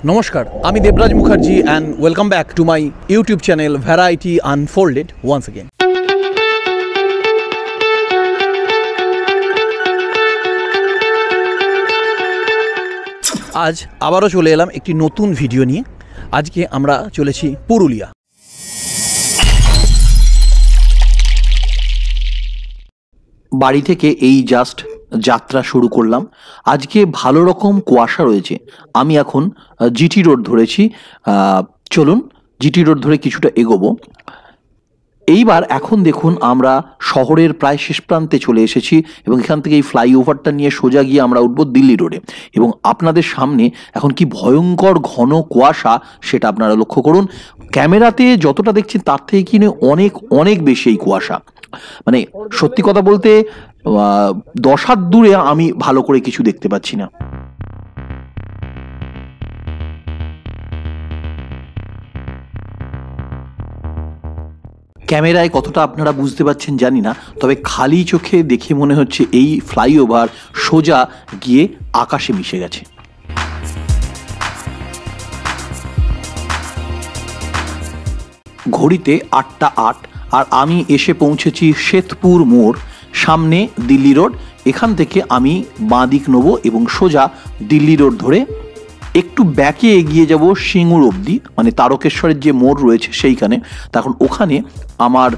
নমস্কার, আমি Debraj Mukherjee and welcome back to my YouTube channel Variety Unfolded once again. আজ আবারও চলে এলাম একটি নতুন ভিডিও নিয়ে। আজকে আমরা চলেছি পুরুলিয়া। বাড়ি থেকে এই জাস্ট যাত্রা শুরু করলাম। আজকে ভালো রকম কুয়াশা রয়েছে। আমি এখন জিটি রোড ধরেছি। চলুন জিটি রোড ধরে কিছুটা এগোবো। এইবার এখন দেখুন আমরা শহরের প্রায় শেষ প্রান্তে চলে এসেছি এবং এখান থেকে এই ফ্লাইওভারটা নিয়ে সোজা গিয়ে আমরা উঠবো দিল্লি রোডে। এবং আপনাদের সামনে এখন কি ভয়ঙ্কর ঘন কুয়াশা সেটা আপনারা লক্ষ্য করুন। ক্যামেরাতে যতটা দেখছেন তার থেকে কিনে অনেক অনেক বেশি এই কুয়াশা। মানে সত্যি কথা বলতে 10 হাত দূরে আমি ভালো করে কিছু দেখতে পাচ্ছি না। ক্যামেরায় কতটা আপনারা বুঝতে পারছেন জানি না, তবে খালি চোখে দেখে মনে হচ্ছে এই ফ্লাইওভার সোজা গিয়ে আকাশে মিশে গেছে। ঘড়িতে 8টা 8 আর আমি এসে পৌঁছেছি শ্বেতপুর মোড়, সামনে দিল্লি রোড। এখান থেকে আমি বাঁ দিক নেবো এবং সোজা দিল্লি রোড ধরে একটু ব্যাকে এগিয়ে যাব সিঙ্গুর অবধি, মানে তারকেশ্বরের যে মোড় রয়েছে সেইখানে। তখন ওখানে আমার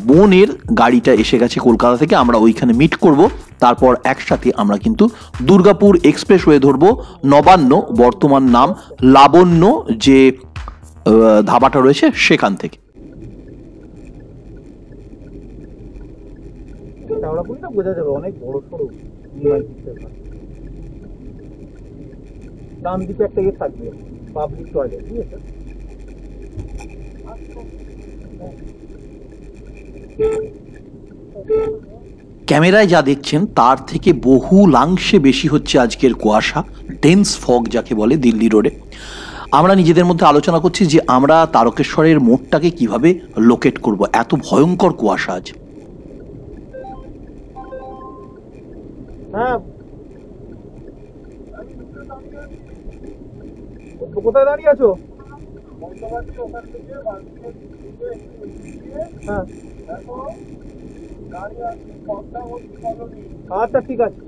বোনের গাড়িটা এসে গেছে কলকাতা থেকে, আমরা ওইখানে মিট করব। তারপর একসাথে আমরা কিন্তু দুর্গাপুর এক্সপ্রেসওয়ে ধরবো, নবান্ন, বর্তমান নাম লাবণ্য যে ধাবাটা রয়েছে সেখান থেকে। বোঝা যাবে অনেক বড় সড়ো। ডান দিকে একটা ইয়ে থাকবে, পাবলিক টয়লেট, ঠিক আছে? ক্যামেরায় যা দেখছেন তার থেকে বহুলাংশে বেশি হচ্ছে আজকের কুয়াশা, ডেন্স ফগ যাকে বলে দিল্লি রোডে। আমরা নিজেদের মধ্যে আলোচনা করছি যে আমরা তারকেশ্বরের মোড়টাকে কিভাবে লোকেট করব, এত ভয়ঙ্কর কুয়াশা আজ। হ্যাঁ, কোথায় দাঁড়িয়ে আছো? হ্যাঁ, আচ্ছা ঠিক আছে।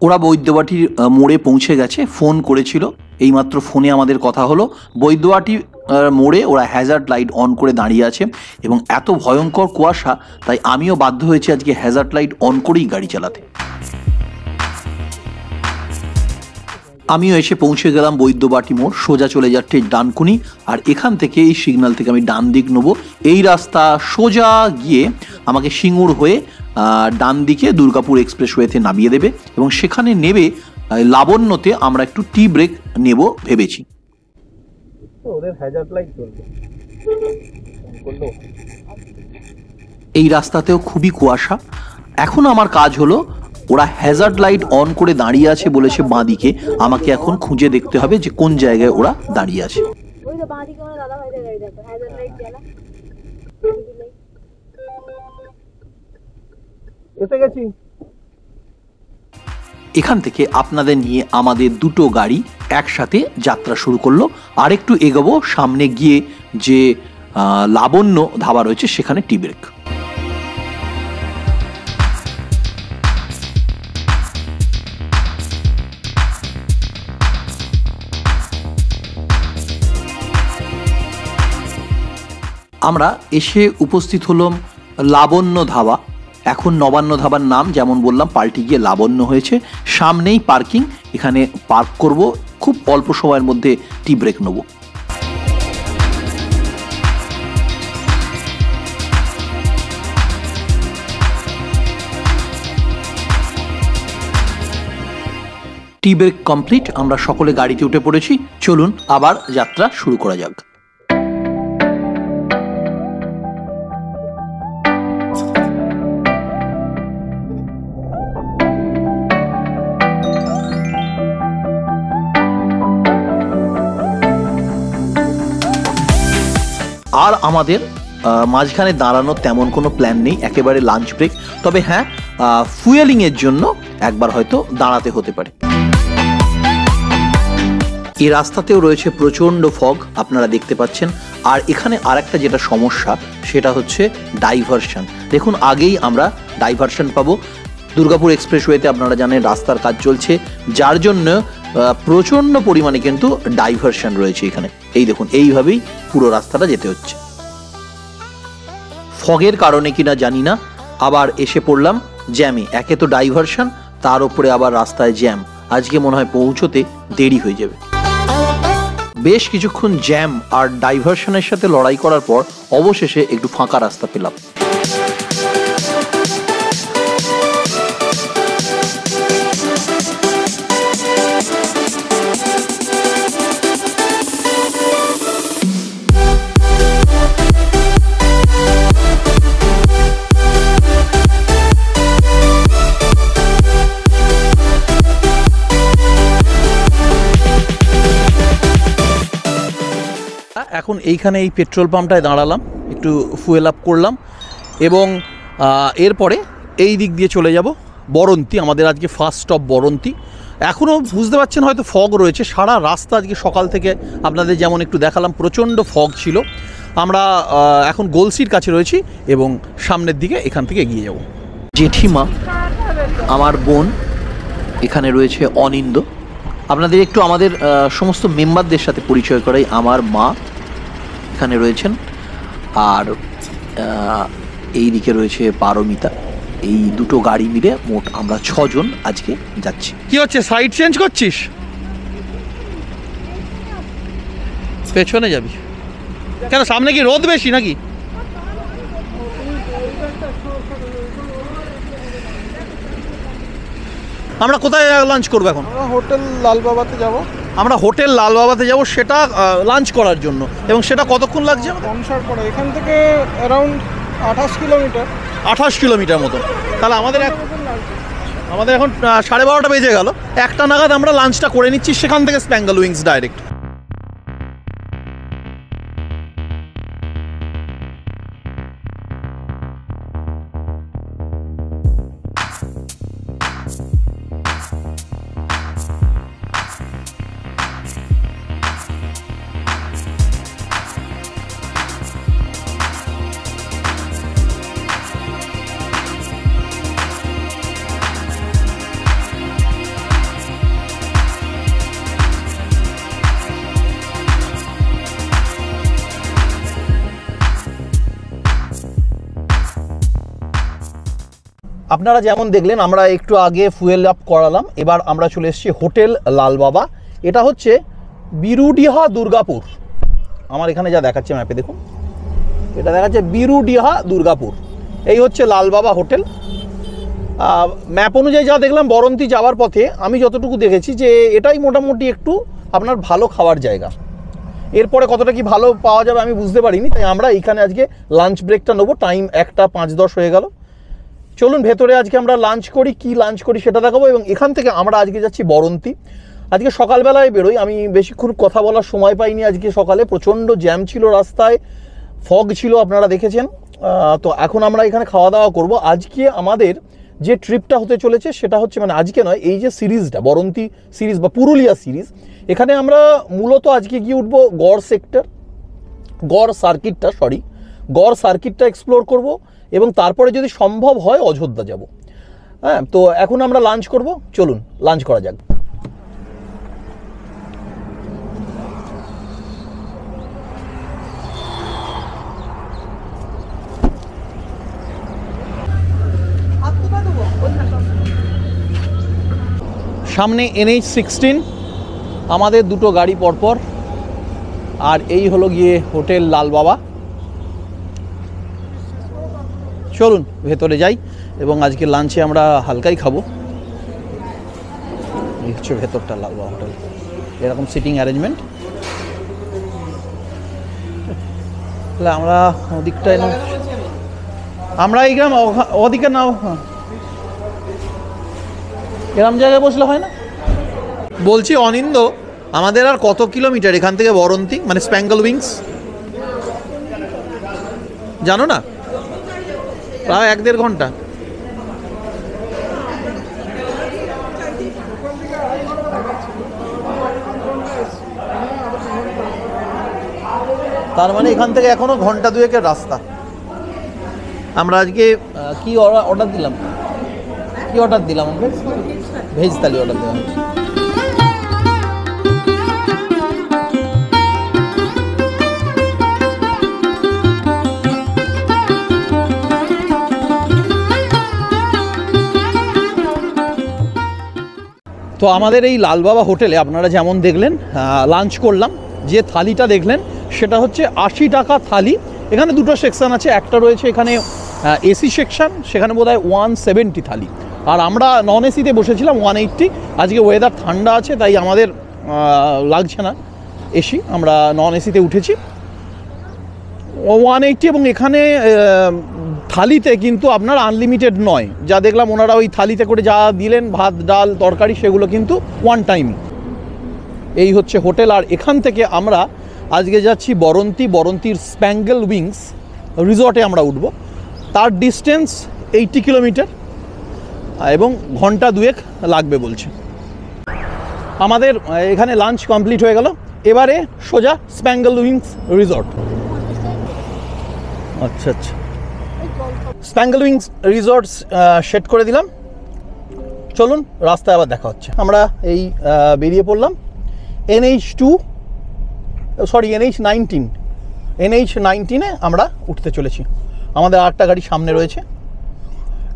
ওরা বৈদ্যবাটির মোড়ে পৌঁছে গেছে, ফোন করেছিল, এইমাত্র ফোনে আমাদের কথা হলো। বৈদ্যবাটি মোড়ে ওরা হ্যাজার্ড লাইট অন করে দাঁড়িয়ে আছে এবং এত ভয়ঙ্কর কুয়াশা তাই আমিও বাধ্য হয়েছি আজকে হ্যাজার্ড লাইট অন করেই গাড়ি চালাতে। আমিও এসে পৌঁছে গেলাম বৈদ্যবাটি মোড়, সোজা চলে যাচ্ছে ডানকুনি। আর এখান থেকে এই সিগন্যাল থেকে আমি ডান দিক নেবো। এই রাস্তা সোজা গিয়ে আমাকে সিঙ্গুর হয়ে ডান দিকে দুর্গাপুর এক্সপ্রেসওয়েতে নামিয়ে দেবে এবং সেখানে নেবে লাবণ্যতে আমরা একটু টি ব্রেক নেব ভেবেছি। এই রাস্তাতেও খুবই কুয়াশা। এখন আমার কাজ হলো, ওরা হ্যাজার্ড লাইট অন করে দাঁড়িয়ে আছে বলেছে বাঁ দিকে, আমাকে এখন খুঁজে দেখতে হবে যে কোন জায়গায় ওরা দাঁড়িয়ে আছে। এখান থেকে আপনাদের নিয়ে আমাদের দুটো গাড়ি একসাথে যাত্রা শুরু করলো। আরেকটু এগোবো, সামনে গিয়ে যে লাবণ্য ধাবা রয়েছে সেখানে টি ব্রেক। আমরা এসে উপস্থিত হলাম লাবণ্য ধাবা। এখন নবান্ন ধাবার নাম যেমন বললাম পাল্টে গিয়ে লাবণ্য হয়েছে। সামনেই পার্কিং, এখানে পার্ক করব, খুব অল্প সময়ের মধ্যে টি ব্রেক নেব। টি ব্রেক কমপ্লিট, আমরা সকলে গাড়িতে উঠে পড়েছি। চলুন আবার যাত্রা শুরু করা যাক। আর আমাদের মাঝখানে দাঁড়ানোর তেমন কোনো প্ল্যান নেই, একেবারে লাঞ্চ ব্রেক। তবে হ্যাঁ, ফুয়েলিংয়ের জন্য একবার হয়তো দাঁড়াতে হতে পারে। এই রাস্তাতেও রয়েছে প্রচণ্ড ফগ, আপনারা দেখতে পাচ্ছেন। আর এখানে আরেকটা যেটা সমস্যা সেটা হচ্ছে ডাইভারশন। দেখুন, আগেই আমরা ডাইভারশন পাবো। দুর্গাপুর এক্সপ্রেসওয়েতে আপনারা জানেন রাস্তার কাজ চলছে, যার জন্য প্রচণ্ড পরিমাণে কিন্তু ডাইভারশন রয়েছে এখানে। এই দেখুন, এইভাবেই পুরো রাস্তাটা যেতে হচ্ছে। ফগের কারণে কিনা জানি না, আবার এসে পড়লাম জ্যামে। একে তো ডাইভারশন, তার উপরে আবার রাস্তায় জ্যাম। আজকে মনে হয় পৌঁছতে দেরি হয়ে যাবে। বেশ কিছুক্ষণ জ্যাম আর ডাইভারশনের সাথে লড়াই করার পর অবশেষে একটু ফাঁকা রাস্তা পেলাম। এখন এইখানে এই পেট্রোল পাম্পটায় দাঁড়ালাম, একটু ফুয়েল আপ করলাম এবং এরপরে এই দিক দিয়ে চলে যাব বরন্তি। আমাদের আজকে ফার্স্ট স্টপ বরন্তি। এখনও বুঝতে পারছেন হয়তো ফগ রয়েছে সারা রাস্তা। আজকে সকাল থেকে আপনাদের যেমন একটু দেখালাম প্রচণ্ড ফগ ছিল। আমরা এখন গোলসির কাছে রয়েছি এবং সামনের দিকে এখান থেকে এগিয়ে যাব। জেঠিমা, আমার বোন, এখানে রয়েছে অনিন্দ। আপনাদের একটু আমাদের সমস্ত মেম্বারদের সাথে পরিচয় করাই। আমার মা এখানে রয়েছেন, আর এই দিকে রয়েছে পারমিতা। এই দুটো গাড়ি মিলে মোট আমরা 6 জন আজকে যাচ্ছি। কি হচ্ছে, সাইড চেঞ্জ করছিস? পেছনে যাবি কেন? সামনে কি রোদ বেশি নাকি? আমরা কোথায় লাঞ্চ করবো এখন? হোটেল লালবাবাতে যাব। আমরা হোটেল লালবাবাতে যাব, সেটা লাঞ্চ করার জন্য। এবং সেটা কতক্ষণ লাগছে? কনসার্ট পরে এখান থেকে অ্যারাউন্ড 28 কিলোমিটার। 28 কিলোমিটার মতো। তাহলে আমাদের এখন 12:30 বেজে গেল। 1টা নাগাদ আমরা লাঞ্চটা করে নিচ্ছি, সেখান থেকে স্প্যাঙ্গল উইংস ডাইরেক্ট। আপনারা যেমন দেখলেন আমরা একটু আগে ফুয়েল আপ করালাম। এবার আমরা চলে এসেছি হোটেল লালবাবা। এটা হচ্ছে বিরুডিহা দুর্গাপুর। আমার এখানে যা দেখাচ্ছে ম্যাপে দেখুন, এটা দেখাচ্ছে বিরুডিহা দুর্গাপুর। এই হচ্ছে লালবাবা হোটেল। ম্যাপ অনুযায়ী যা দেখলাম বরন্তি যাওয়ার পথে আমি যতটুকু দেখেছি যে এটাই মোটামুটি একটু আপনার ভালো খাওয়ার জায়গা। এরপরে কতটা কি ভালো পাওয়া যাবে আমি বুঝতে পারিনি, তাই আমরা এইখানে আজকে লাঞ্চ ব্রেকটা নেবো। টাইম 1টা 5:10 হয়ে গেল। চলুন ভেতরে আজকে আমরা লাঞ্চ করি, কি লাঞ্চ করি সেটা দেখাবো। এবং এখান থেকে আমরা আজকে যাচ্ছি বরন্তি। আজকে সকালবেলায় বেরোই, আমি বেশিক্ষণ কথা বলার সময় পাইনি। আজকে সকালে প্রচণ্ড জ্যাম ছিল রাস্তায়, ফগ ছিল, আপনারা দেখেছেন। তো এখন আমরা এখানে খাওয়া দাওয়া করব। আজকে আমাদের যে ট্রিপটা হতে চলেছে সেটা হচ্ছে, মানে আজকে নয়, এই যে সিরিজটা বরন্তি সিরিজ বা পুরুলিয়া সিরিজ, এখানে আমরা মূলত আজকে গিয়ে উঠবো গড় সার্কিটটা এক্সপ্লোর করব এবং তারপরে যদি সম্ভব হয় অযোধ্যা যাব। হ্যাঁ, তো এখন আমরা লাঞ্চ করব। চলুন লাঞ্চ করা যাক। সামনে NH-16, আমাদের দুটো গাড়ি পরপর। আর এই হলো গিয়ে হোটেল লালবাবা। চলুন ভেতরে যাই এবং আজকে লাঞ্চে আমরা হালকাই খাবো। এই হচ্ছে ভেতরটা লালবাবা হোটেল, এরকম সিটিং অ্যারেঞ্জমেন্ট। তাহলে আমরা ওদিকটায় না, আমরা এই গ্রাম ওদিকে নাও, এরম জায়গায় বসলে হয় না? বলছি অনিন্দ, আমাদের আর কত কিলোমিটার এখান থেকে বরন্তি, মানে স্প্যাঙ্গল উইংস? জানো না? প্রায় 1-1.5 ঘন্টা। তার মানে এখান থেকে এখনো ঘন্টা 2-এর রাস্তা। আমরা আজকে কি অর্ডার দিলাম? কি অর্ডার দিলাম? ভেজ থালি অর্ডার দিলাম। তো আমাদের এই লালবাবা হোটেলে আপনারা যেমন দেখলেন লাঞ্চ করলাম, যে থালিটা দেখলেন সেটা হচ্ছে 80 টাকা থালি। এখানে দুটো সেকশন আছে, একটা রয়েছে এখানে এসি সেকশন, সেখানে বোধহয় 170 থালি, আর আমরা নন এসিতে বসেছিলাম 180। আজকে ওয়েদার ঠান্ডা আছে তাই আমাদের লাগছে না এসি, আমরা নন এসিতে উঠেছি 180। এবং এখানে থালিতে কিন্তু আপনার আনলিমিটেড নয়, যা দেখলাম ওনারা ওই থালিতে করে যা দিলেন ভাত ডাল তরকারি সেগুলো কিন্তু ওয়ান টাইম। এই হচ্ছে হোটেল। আর এখান থেকে আমরা আজকে যাচ্ছি বরন্তির স্প্যাঙ্গেল উইংস রিসর্টে আমরা উঠব। তার ডিস্টেন্স 80 কিলোমিটার এবং ঘন্টা 2 লাগবে বলছে। আমাদের এখানে লাঞ্চ কমপ্লিট হয়ে গেল, এবারে সোজা স্প্যাঙ্গেল উইংস রিসর্ট। আচ্ছা, স্প্যাঙ্গেল উইংস রিসর্ট সেট করে দিলাম। চলুন রাস্তায় আবার দেখা হচ্ছে। আমরা এই বেরিয়ে পড়লাম NH19 আমরা উঠতে চলেছি। আমাদের আরেকটা গাড়ি সামনে রয়েছে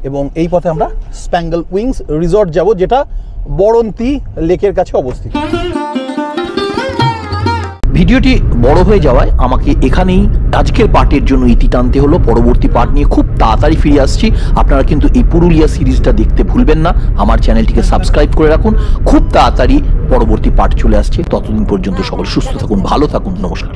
এবং এই পথে আমরা স্প্যাঙ্গেল উইংস রিসর্ট যাব, যেটা বরন্তি লেকের কাছে অবস্থিত। ভিডিওটি বড় হয়ে যাওয়ায় আমাকে এখানেই আজকের পার্টের জন্য ইতি টানতে হলো। পরবর্তী পার্ট নিয়ে খুব তাড়াতাড়ি ফিরে আসছি। আপনারা কিন্তু এই পুরুলিয়া সিরিজটা দেখতে ভুলবেন না, আমার চ্যানেলটিকে সাবস্ক্রাইব করে রাখুন। খুব তাড়াতাড়ি পরবর্তী পার্ট চলে আসছে। ততদিন পর্যন্ত সকলে সুস্থ থাকুন, ভালো থাকুন, নমস্কার।